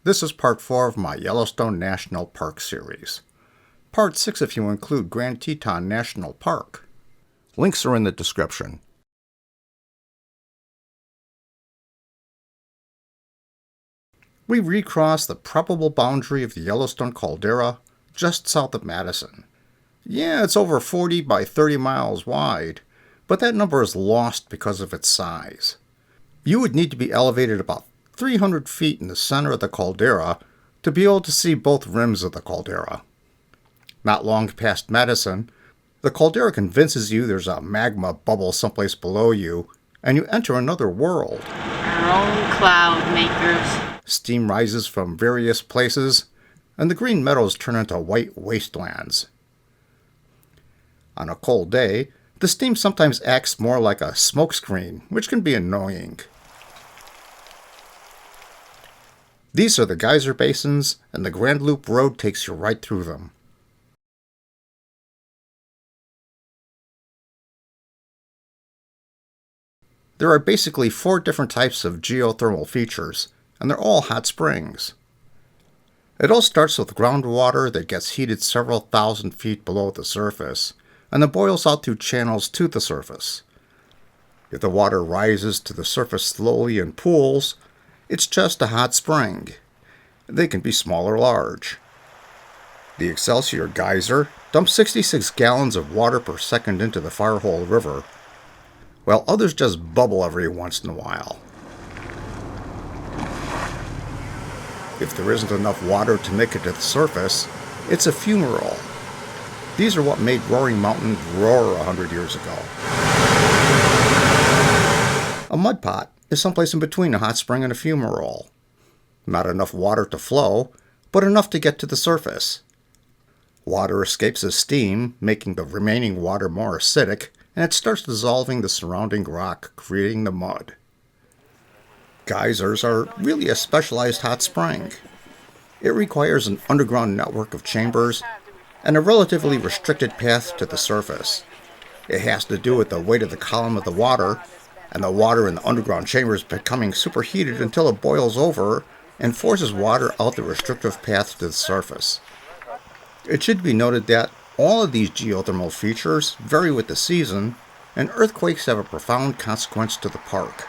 This is part 4 of my Yellowstone National Park series. Part 6 if you include Grand Teton National Park. Links are in the description. We recross the probable boundary of the Yellowstone caldera just south of Madison. Yeah, it's over 40 by 30 miles wide, but that number is lost because of its size. You would need to be elevated about 300 feet in the center of the caldera to be able to see both rims of the caldera. Not long past Madison, the caldera convinces you there's a magma bubble someplace below you, and you enter another world. Our own cloud makers. Steam rises from various places, and the green meadows turn into white wastelands. On a cold day, the steam sometimes acts more like a smokescreen, which can be annoying. These are the Geyser Basins, and the Grand Loop Road takes you right through them. There are basically 4 different types of geothermal features, and they're all hot springs. It all starts with groundwater that gets heated several thousand feet below the surface, and then boils out through channels to the surface. If the water rises to the surface slowly in pools, it's just a hot spring. They can be small or large. The Excelsior Geyser dumps 66 gallons of water per second into the Firehole River, while others just bubble every once in a while. If there isn't enough water to make it to the surface, it's a fumarole. These are what made Roaring Mountain roar 100 years ago. A mud pot is someplace in between a hot spring and a fumarole. Not enough water to flow, but enough to get to the surface. Water escapes as steam, making the remaining water more acidic, and it starts dissolving the surrounding rock, creating the mud. Geysers are really a specialized hot spring. It requires an underground network of chambers and a relatively restricted path to the surface. It has to do with the weight of the column of the water, and the water in the underground chambers becoming superheated until it boils over and forces water out the restrictive path to the surface. It should be noted that all of these geothermal features vary with the season, and earthquakes have a profound consequence to the park.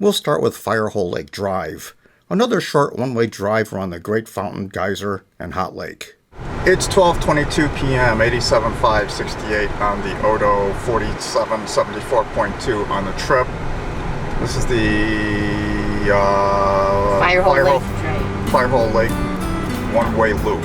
We'll start with Firehole Lake Drive, another short one-way drive around the Great Fountain, Geyser, and Hot Lake. It's 12:22 p.m., 87.568 on the Odo, 4774.2 on the trip. This is the Firehole Lake one-way loop.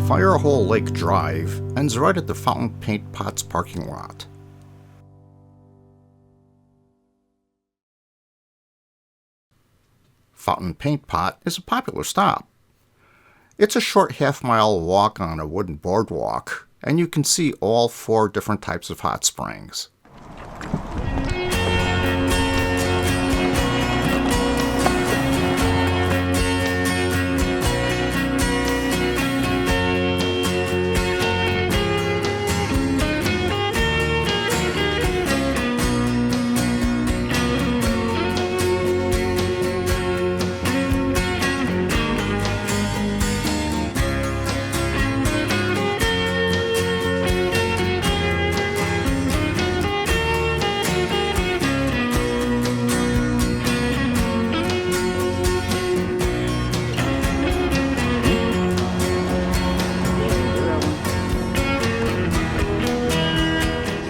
Firehole Lake Drive ends right at the Fountain Paint Pots parking lot. Fountain Paint Pot is a popular stop. It's a short half-mile walk on a wooden boardwalk, and you can see all 4 different types of hot springs.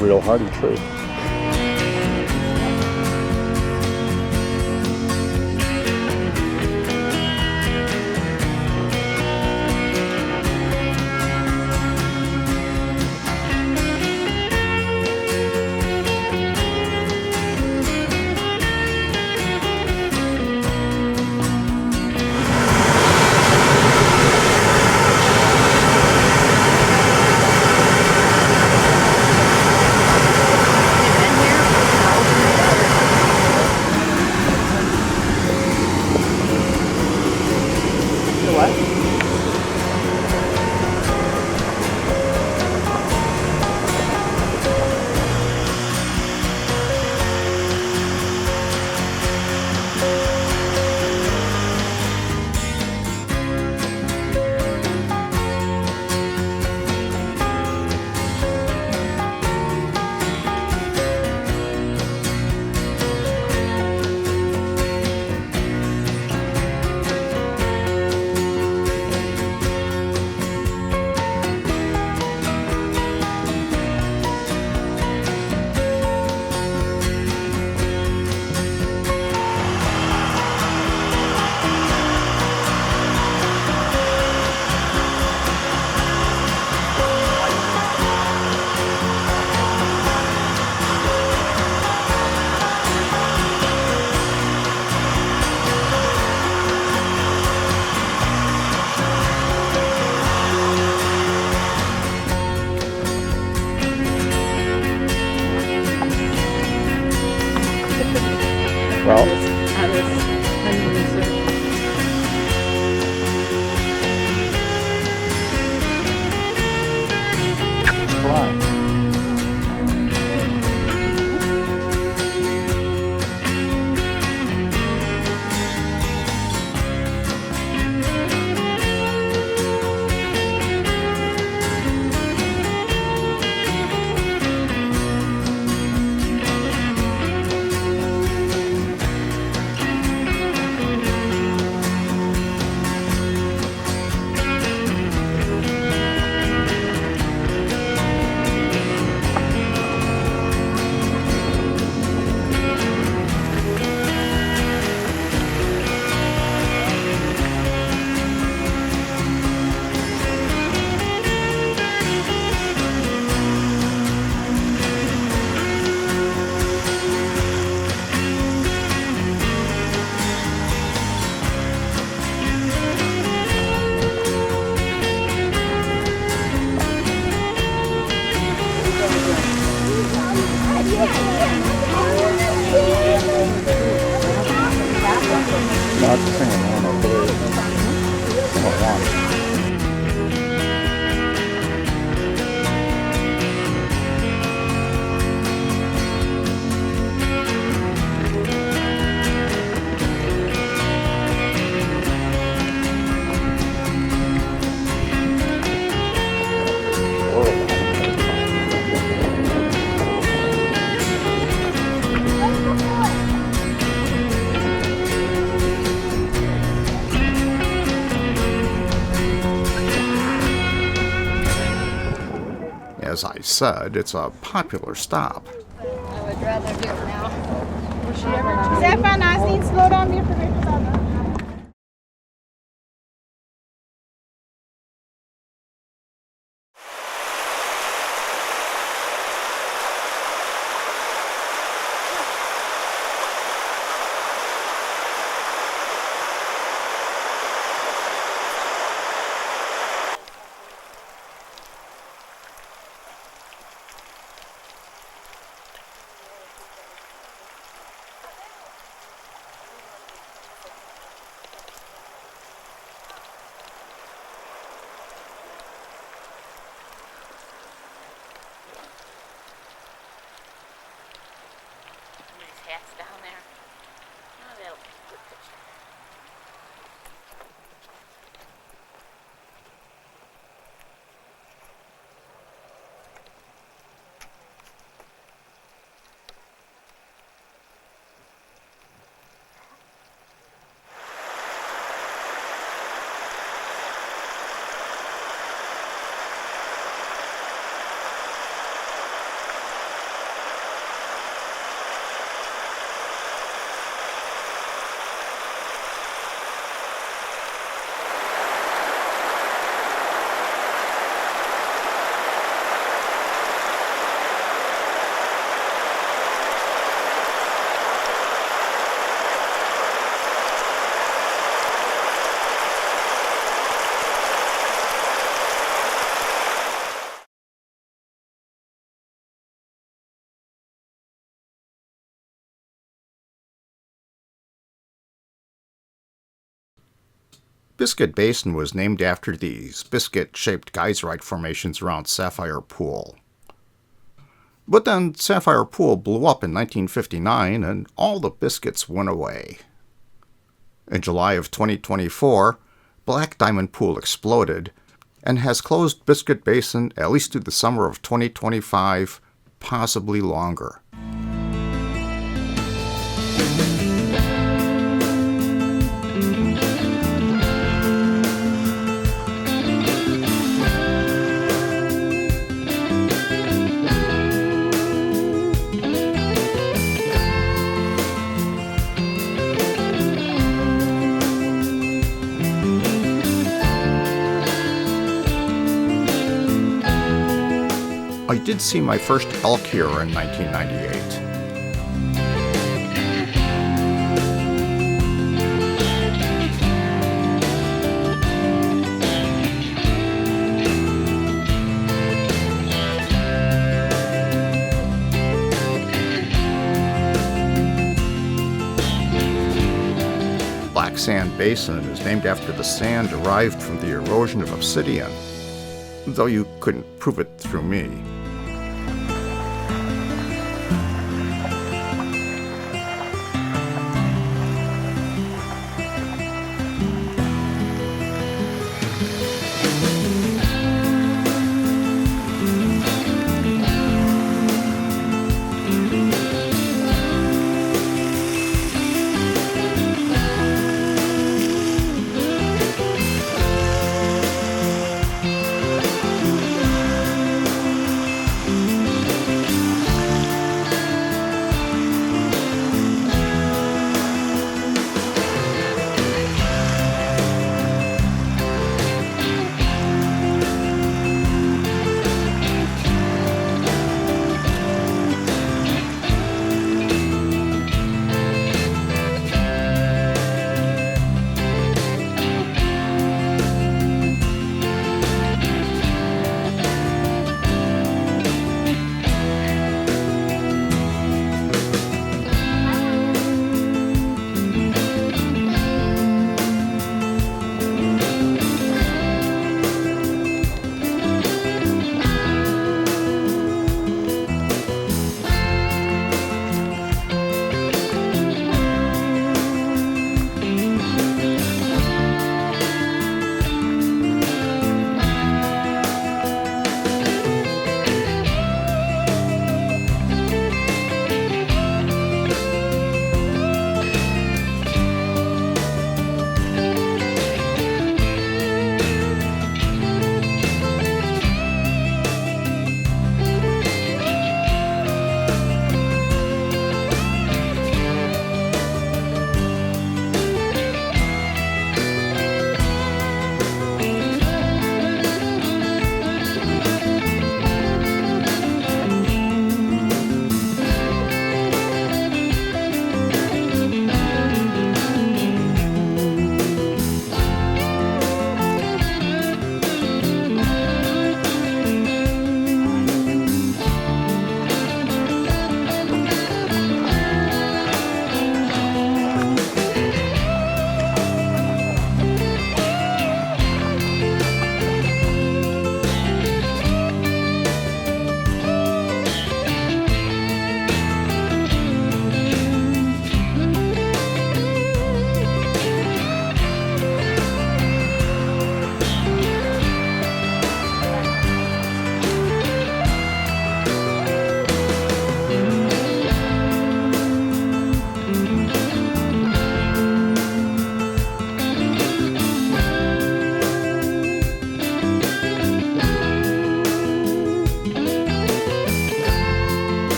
Real hardy tree. Well, fly. Not the same, I don't know if it is. I don't want it. As I said, it's a popular stop. I would rather do it now. Zé, nós need to slow down here for cats down there. Oh, that'll be a good picture. Biscuit Basin was named after these biscuit-shaped geyserite formations around Sapphire Pool. But then Sapphire Pool blew up in 1959 and all the biscuits went away. In July of 2024, Black Diamond Pool exploded and has closed Biscuit Basin at least through the summer of 2025, possibly longer. I did see my first elk here in 1998. Black Sand Basin is named after the sand derived from the erosion of obsidian, though you couldn't prove it through me.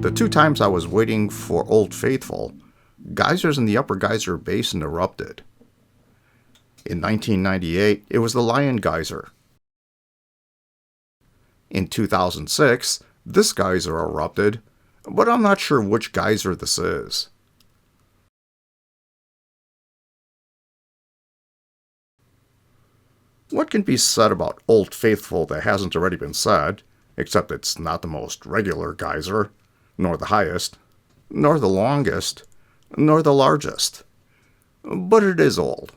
The 2 times I was waiting for Old Faithful, geysers in the upper Geyser Basin erupted. In 1998, it was the Lion Geyser. In 2006, this geyser erupted, but I'm not sure which geyser this is. What can be said about Old Faithful that hasn't already been said, except it's not the most regular geyser, nor the highest, nor the longest, nor the largest. But it is old,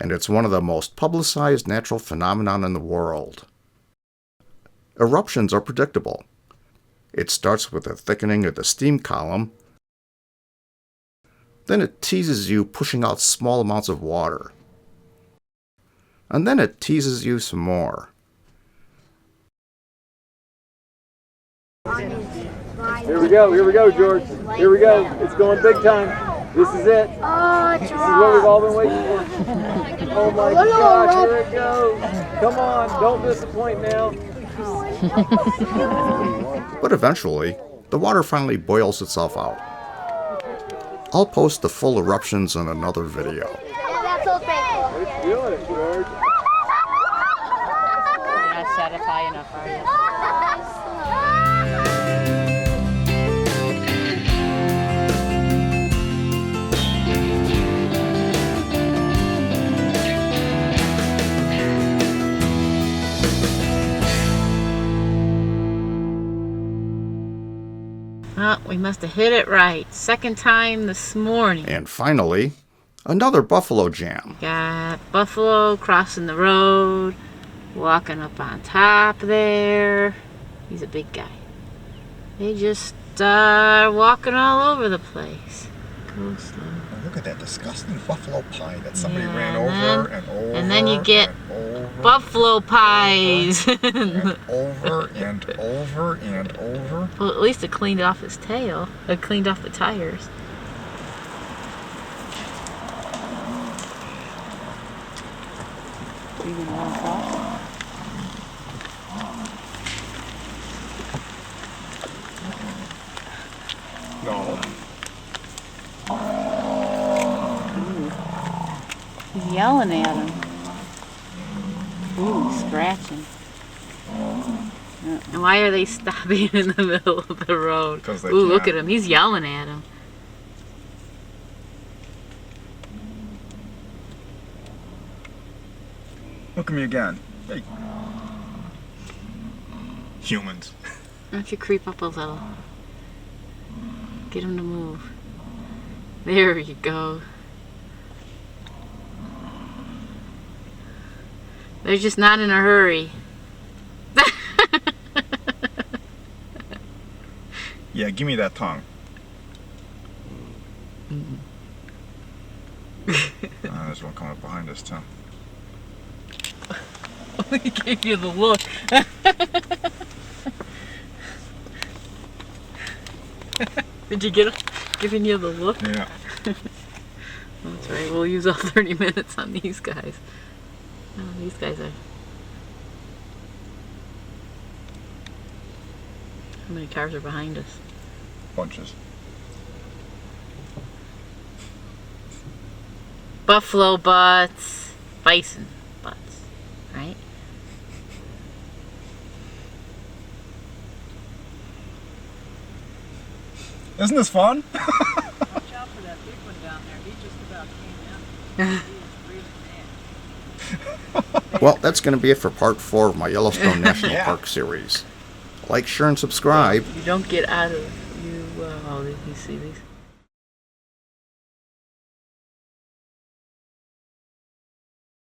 and it's one of the most publicized natural phenomena in the world. Eruptions are predictable. It starts with a thickening of the steam column, then it teases you pushing out small amounts of water, and then it teases you some more. Here we go, George. Here we go. It's going big time. This is it. This is what we've all been waiting for. Oh my gosh, here it goes. Come on, don't disappoint now. But eventually, the water finally boils itself out. I'll post the full eruptions in another video. Let's do it, George. You're not set up high enough, are you? Oh, we must have hit it right. Second time this morning. And finally, another buffalo jam. Got Buffalo crossing the road, walking up on top there. He's a big guy. They just walking all over the place. Go slow. Look at that disgusting buffalo pie that somebody Yeah, ran and over and over. and then you get and over, buffalo pies. and over and over and over. Well, at least it cleaned off his tail. It cleaned off the tires. No. He's yelling at him. Ooh, scratching. And why are they stopping in the middle of the road? 'Cause they Ooh, look can't. at him. He's yelling at him. Look at me again. Hey. Humans. Why don't you creep up a little? Get him to move. There you go. They're just not in a hurry. Yeah, give me that tongue. There's one coming up behind us too. He gave you the look. Did you get him? Giving you the look? Yeah. That's right. We'll use all 30 minutes on these guys. Oh, these guys are... How many cars are behind us? Bunches. Buffalo butts. Bison butts. Right? Isn't this fun? Watch out for that big one down there. He just about came out. He is breathing in. Well, that's going to be it for part 4 of my Yellowstone National Yeah. Park series. Like, share, and subscribe. You don't get out of... Oh, did you see these?